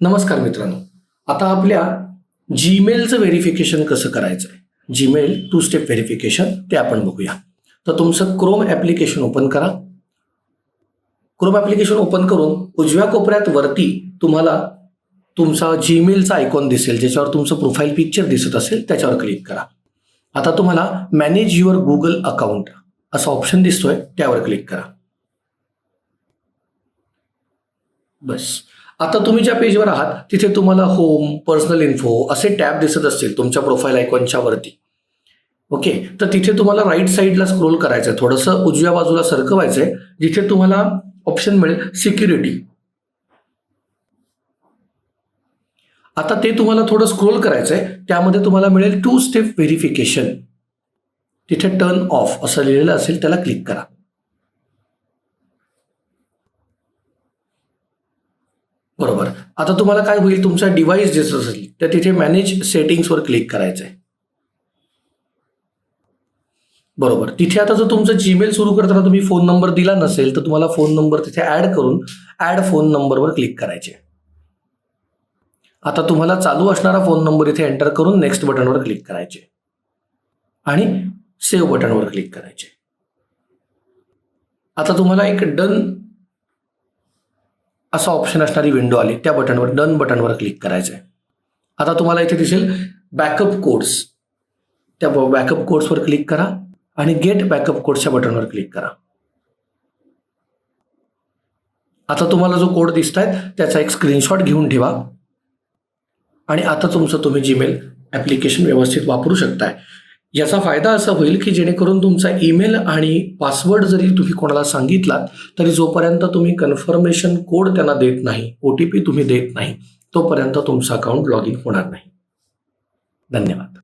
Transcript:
नमस्कार मित्रांनो. आता आपल्या जीमेलचं व्हेरिफिकेशन कसं करायचं आहे, जीमेल 2 स्टेप व्हेरिफिकेशन ते आपण बघूया. तर तुमचं क्रोम ॲप्लिकेशन ओपन करा. क्रोम ॲप्लिकेशन ओपन करून उजव्या कोपऱ्यात वरती तुम्हाला तुमचा जीमेलचा आयकॉन दिसेल, ज्याच्यावर तुमचं प्रोफाईल पिक्चर दिसत असेल त्याच्यावर क्लिक करा. आता तुम्हाला मॅनेज युअर गुगल अकाउंट असा ऑप्शन दिसतोय, त्यावर क्लिक करा. बस. आता तुम्ही ज्या पेजवर आहात तिथे तुम्हाला होम, पर्सनल इन्फो असे टॅब दिसत असतील तुमच्या प्रोफाईल आयकॉनच्या वरती. ओके, तर तिथे तुम्हाला राईट साईडला स्क्रोल करायचं आहे, थोडंसं उजव्या बाजूला सरकवायचं आहे, जिथे तुम्हाला ऑप्शन मिळेल सिक्युरिटी. आता ते तुम्हाला थोडं स्क्रोल करायचं आहे, त्यामध्ये तुम्हाला मिळेल 2 स्टेप व्हेरिफिकेशन. तिथे टर्न ऑफ असं लिहिलेलं असेल, त्याला क्लिक करा. बरोबर. आता तुम्हाला काय होईल, तुमचा डिव्हाइस दिसत असेल तर तिथे मॅनेज सेटिंग्सवर क्लिक करायचं आहे. बरोबर. तिथे आता जर तुमचं जीमेल सुरू करताना तुम्ही फोन नंबर दिला नसेल तर तुम्हाला फोन नंबर तिथे ॲड करून ॲड फोन नंबरवर क्लिक करायचे. आता तुम्हाला चालू असणारा फोन नंबर इथे एंटर करून नेक्स्ट बटनवर क्लिक करायचे आणि सेव्ह बटनवर क्लिक करायचे. आता तुम्हाला एक डन असा ऑप्शन असणारी विंडो आली, त्या बटनवर डन बटनवर क्लिक करायचं आहे. आता तुम्हाला इथे दिसेल बॅकअप कोड्स, त्या बॅकअप कोड्सवर क्लिक करा आणि गेट बॅकअप कोड्सच्या बटनवर क्लिक करा. आता तुम्हाला जो कोड दिसत आहे त्याचा एक स्क्रीनशॉट घेऊन ठेवा आणि आता तुमचं तुम्ही जीमेल ॲप्लिकेशन व्यवस्थित वापरू शकताय. याचा फायदा असा होईल की जेणेकरून तुमचा ईमेल आणि पासवर्ड जरी तुम्ही कोणाला सांगितलात तरी जोपर्यंत तुम्ही कन्फर्मेशन कोड त्यांना देत नाही, OTP तुम्ही देत नाही, तोपर्यंत तुमचं अकाउंट लॉग इन होणार नाही. धन्यवाद.